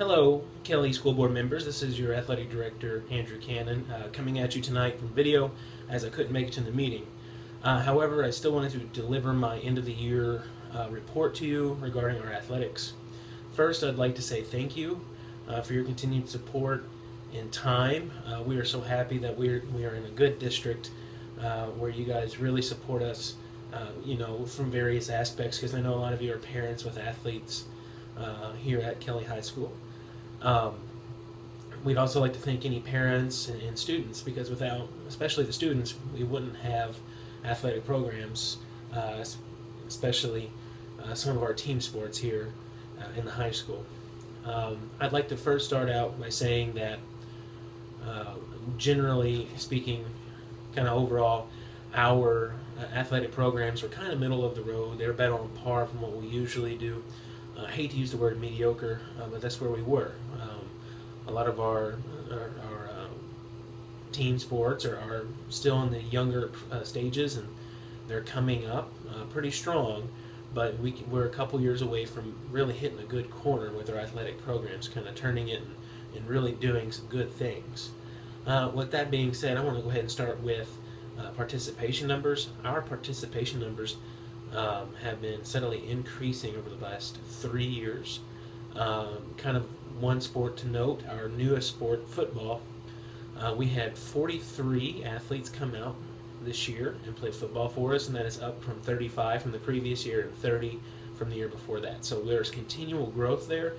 Hello, Kelly School Board members. This is your Athletic Director, Andrew Cannon, coming at you tonight from video as I couldn't make it to the meeting. However, I still wanted to deliver my end of the year report to you regarding our athletics. First, I'd like to say thank you for your continued support and time. We are so happy that we are in a good district where you guys really support us, from various aspects, because I know a lot of you are parents with athletes here at Kelly High School. We'd also like to thank any parents and students, because without, especially the students, we wouldn't have athletic programs, especially some of our team sports here in the high school. I'd like to first start out by saying that generally speaking, kind of overall, our athletic programs are kind of middle of the road. They're better on par from what we usually do. I hate to use the word mediocre, but that's where we were. A lot of our team sports are still in the younger stages, and they're coming up pretty strong, but we're a couple years away from really hitting a good corner with our athletic programs, kind of turning it and really doing some good things. With that being said, I want to go ahead and start with participation numbers. Our participation numbers have been steadily increasing over the last 3 years. Kind of one sport to note, our newest sport, football. We had 43 athletes come out this year and play football for us, and that is up from 35 from the previous year and 30 from the year before that. So there's continual growth there.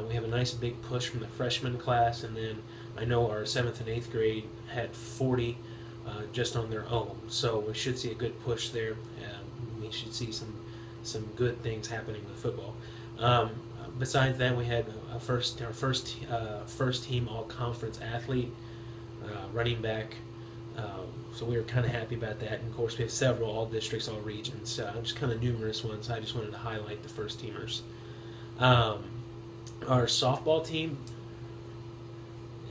We have a nice big push from the freshman class, and then I know our 7th and 8th grade had 40 just on their own. So we should see a good push there. We should see some good things happening with football. Besides that, we had our first team all-conference athlete, running back. So we were kind of happy about that. And of course, we have several all districts, all regions, just kind of numerous ones. I just wanted to highlight the first teamers. Our softball team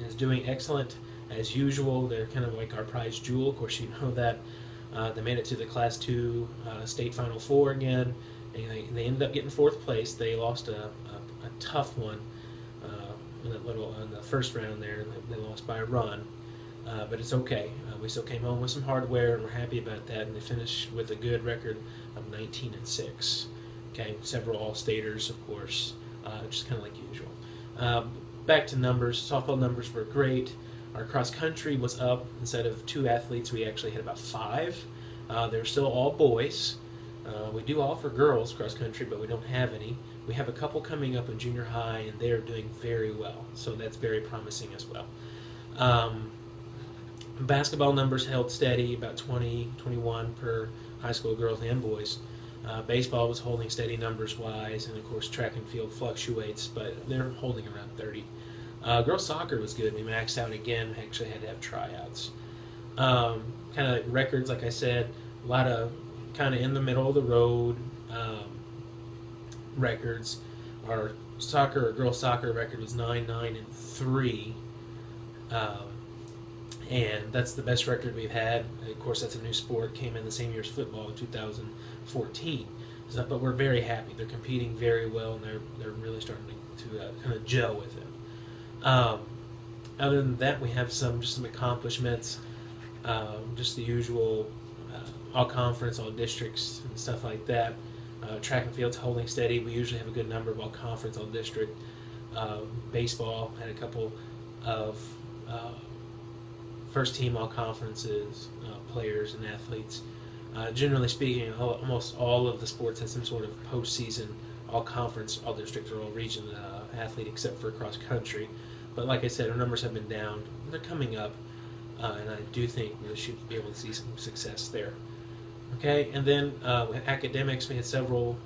is doing excellent as usual. They're kind of like our prize jewel. Of course, you know that they made it to the Class 2 state Final Four again. And they ended up getting 4th place. They lost a tough one in the first round there. They lost by a run, but it's okay. We still came home with some hardware, and we're happy about that. And they finished with a good record of 19-6. Okay, several all-staters, of course, just kind of like usual. Back to numbers. Softball numbers were great. Our cross country was up. Instead of 2 athletes, we actually had about 5. They're still all boys. We do offer girls cross country, but we don't have any. We have a couple coming up in junior high, and they are doing very well, so that's very promising as well. Basketball numbers held steady, about 20, 21 per high school girls and boys. Baseball was holding steady numbers-wise, and of course track and field fluctuates, but they're holding around 30. Girls soccer was good. We maxed out again. Actually had to have tryouts. Kind of like records, like I said, a lot of kind of in the middle of the road records. Our girls soccer record was 9-9-3, and that's the best record we've had. Of course, that's a new sport. Came in the same year as football in 2014. But we're very happy. They're competing very well, and they're really starting to kind of gel with it. Other than that, we have some accomplishments, just the usual all conference, all districts, and stuff like that. Track and field's holding steady. We usually have a good number of all conference, all district. Baseball had a couple of first team all conferences, players and athletes. Generally speaking, almost all of the sports had some sort of postseason, all conference, all district, or all region athlete, except for cross country. But like I said, our numbers have been down. They're coming up, and I do think we should be able to see some success there. Okay, and then with academics, we had several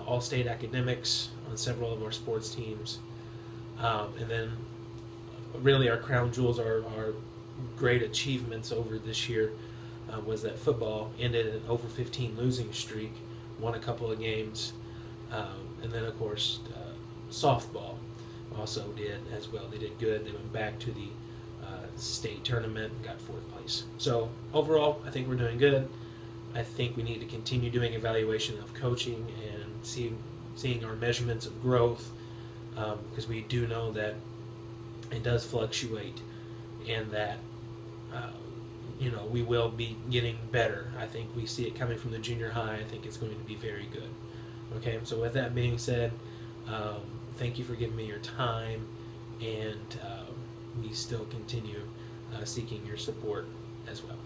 all-state academics on several of our sports teams. And then really our crown jewels, our great achievements over this year was that football ended an over 15 losing streak, won a couple of games, and then of course softball also did as well. They did good. They went back to the state tournament and got 4th place. So overall, I think we're doing good. I think we need to continue doing evaluation of coaching and seeing our measurements of growth because we do know that it does fluctuate, and that uh, we will be getting better. I think we see it coming from the junior high. I think it's going to be very good. Okay, so with that being said, thank you for giving me your time, and we still continue seeking your support as well.